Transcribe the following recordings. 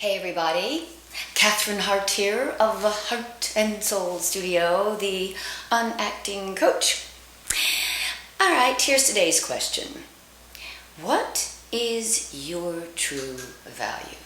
Hey everybody, Cathryn Hartt here of Heart and Soul Studio, the unacting coach. Alright, here's today's question. What is your true value?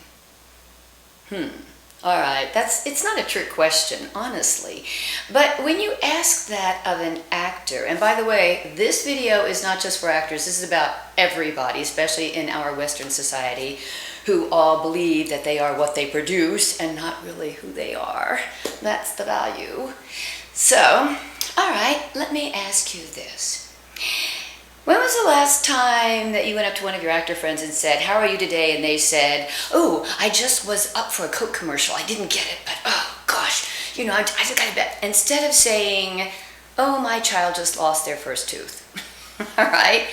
Alright, it's not a trick question, honestly. But when you ask that of an actor, and by the way, this video is not just for actors, this is about everybody, especially in our Western society, who all believe that they are what they produce and not really who they are. That's the value. So, alright, let me ask you this. When was the last time that you went up to one of your actor friends and said, "How are you today?" And they said, "Oh, I just was up for a Coke commercial. I didn't get it, but oh gosh, I just got to bet." Instead of saying, "Oh, my child just lost their first tooth." All right?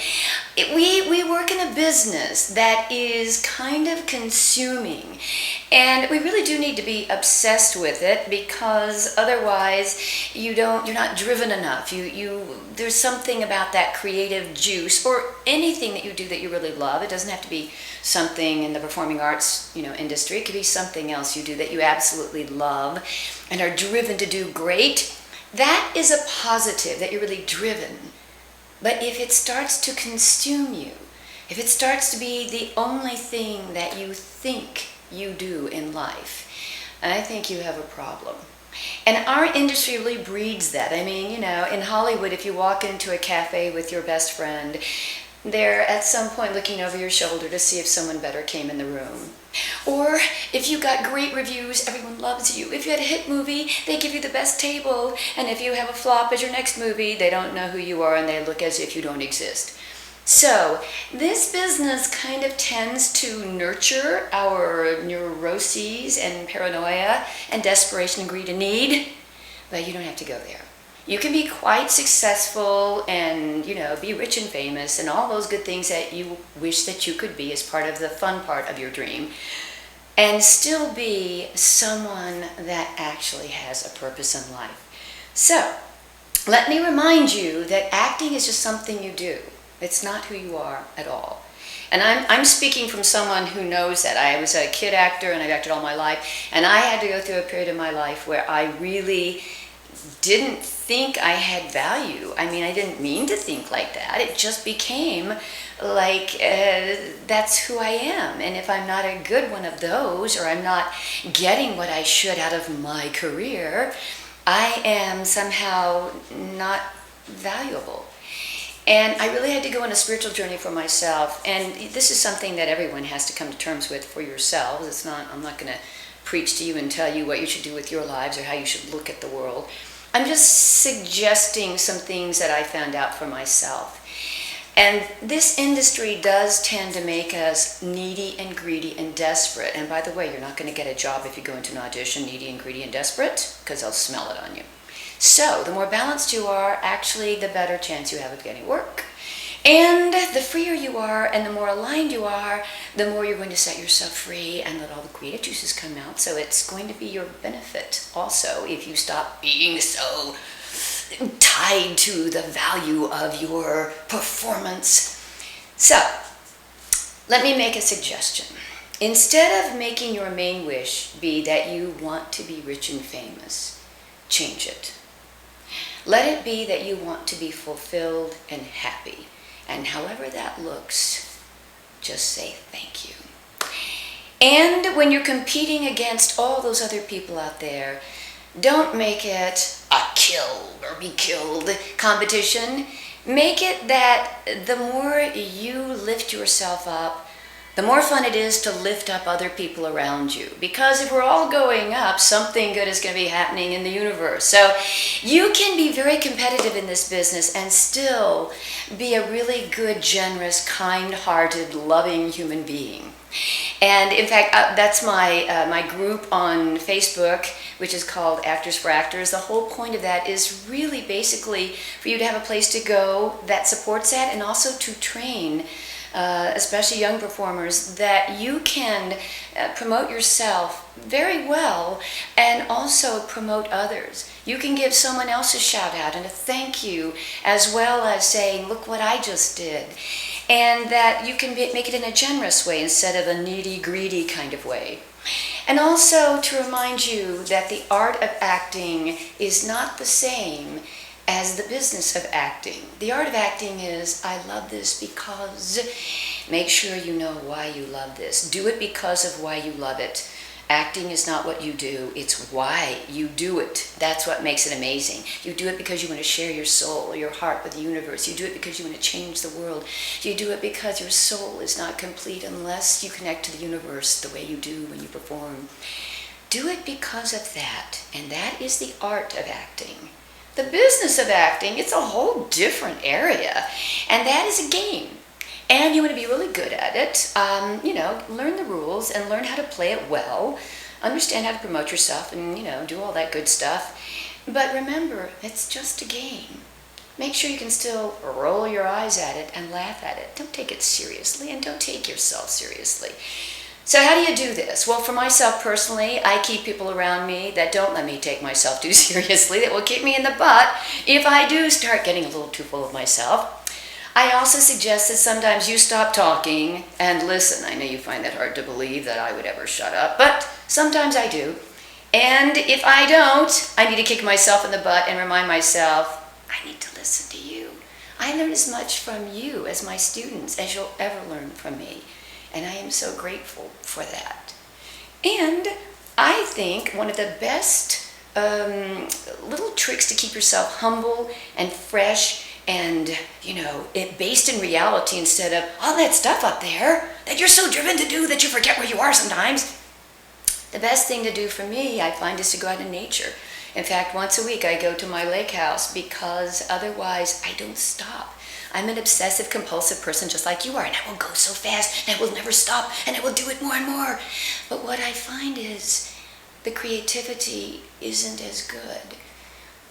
We work in a business that is kind of consuming, and we really do need to be obsessed with it, because otherwise you're not driven enough. There's something about that creative juice, or anything that you do that you really love. It doesn't have to be something in the performing arts industry. It could be something else you do that you absolutely love and are driven to do great. That is a positive, that you're really driven. But if it starts to consume you, if it starts to be the only thing that you think you do in life, I think you have a problem. And our industry really breeds that. I mean, in Hollywood, if you walk into a cafe with your best friend, they're at some point looking over your shoulder to see if someone better came in the room. Or if you got great reviews, everyone loves you. If you had a hit movie, they give you the best table. And if you have a flop as your next movie, they don't know who you are and they look as if you don't exist. So this business kind of tends to nurture our neuroses and paranoia and desperation and greed and need, but you don't have to go there. You can be quite successful and, be rich and famous and all those good things that you wish that you could be as part of the fun part of your dream, and still be someone that actually has a purpose in life. So, let me remind you that acting is just something you do. It's not who you are at all. And I'm speaking from someone who knows that. I was a kid actor and I've acted all my life, and I had to go through a period of my life where I really didn't think I had value. I mean, I didn't mean to think like that. It just became like that's who I am. And if I'm not a good one of those, or I'm not getting what I should out of my career, I am somehow not valuable. And I really had to go on a spiritual journey for myself. And this is something that everyone has to come to terms with for yourselves. I'm not going to preach to you and tell you what you should do with your lives or how you should look at the world. I'm just suggesting some things that I found out for myself. And this industry does tend to make us needy and greedy and desperate. And by the way, you're not going to get a job if you go into an audition needy and greedy and desperate, because they'll smell it on you. So the more balanced you are, actually the better chance you have of getting work. And the freer you are and the more aligned you are, the more you're going to set yourself free and let all the creative juices come out. So it's going to be your benefit also if you stop being so tied to the value of your performance. So, let me make a suggestion. Instead of making your main wish be that you want to be rich and famous, change it. Let it be that you want to be fulfilled and happy. And however that looks, just say thank you. And when you're competing against all those other people out there, don't make it a kill or be killed competition. Make it that the more you lift yourself up, the more fun it is to lift up other people around you. Because if we're all going up, something good is going to be happening in the universe. So you can be very competitive in this business and still be a really good, generous, kind-hearted, loving human being. And in fact, that's my group on Facebook, which is called Actors for Actors. The whole point of that is really basically for you to have a place to go that supports that, and also to train especially young performers, that you can promote yourself very well and also promote others. You can give someone else a shout out and a thank you, as well as saying, "Look what I just did." And that you can make it in a generous way instead of a needy, greedy kind of way. And also to remind you that the art of acting is not the same as the business of acting. The art of acting is, I love this because, make sure you know why you love this. Do it because of why you love it. Acting is not what you do, it's why you do it. That's what makes it amazing. You do it because you want to share your soul, your heart with the universe. You do it because you want to change the world. You do it because your soul is not complete unless you connect to the universe the way you do when you perform. Do it because of that, and that is the art of acting. The business of acting, it's a whole different area, and that is a game. And you want to be really good at it, learn the rules and learn how to play it well, understand how to promote yourself and, do all that good stuff. But remember, it's just a game. Make sure you can still roll your eyes at it and laugh at it. Don't take it seriously and don't take yourself seriously. So how do you do this? Well, for myself personally, I keep people around me that don't let me take myself too seriously, that will kick me in the butt if I do start getting a little too full of myself. I also suggest that sometimes you stop talking and listen. I know you find that hard to believe that I would ever shut up, but sometimes I do. And if I don't, I need to kick myself in the butt and remind myself, I need to listen to you. I learn as much from you as my students as you'll ever learn from me. And I am so grateful for that. And I think one of the best little tricks to keep yourself humble and fresh and, based in reality instead of all that stuff up there that you're so driven to do that you forget where you are sometimes. The best thing to do for me, I find, is to go out in nature. In fact, once a week I go to my lake house because otherwise I don't stop. I'm an obsessive compulsive person just like you are, and I will go so fast and I will never stop and I will do it more and more. But what I find is the creativity isn't as good.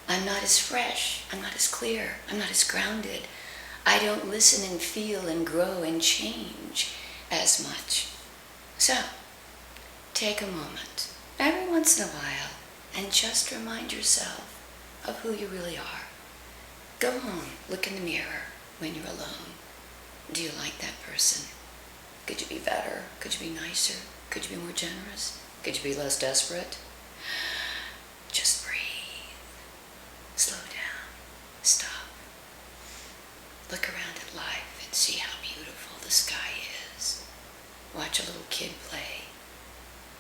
I'm not as fresh, I'm not as clear, I'm not as grounded. I don't listen and feel and grow and change as much. So, take a moment, every once in a while, and just remind yourself of who you really are. Go home, look in the mirror when you're alone. Do you like that person? Could you be better? Could you be nicer? Could you be more generous? Could you be less desperate? Just breathe. Slow down. Stop. Look around at life and see how beautiful the sky is. Watch a little kid play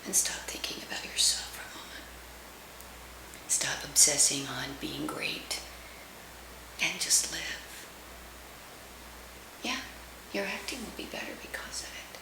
and stop thinking about yourself for a moment. Stop obsessing on being great and just live. Yeah, your acting will be better because of it.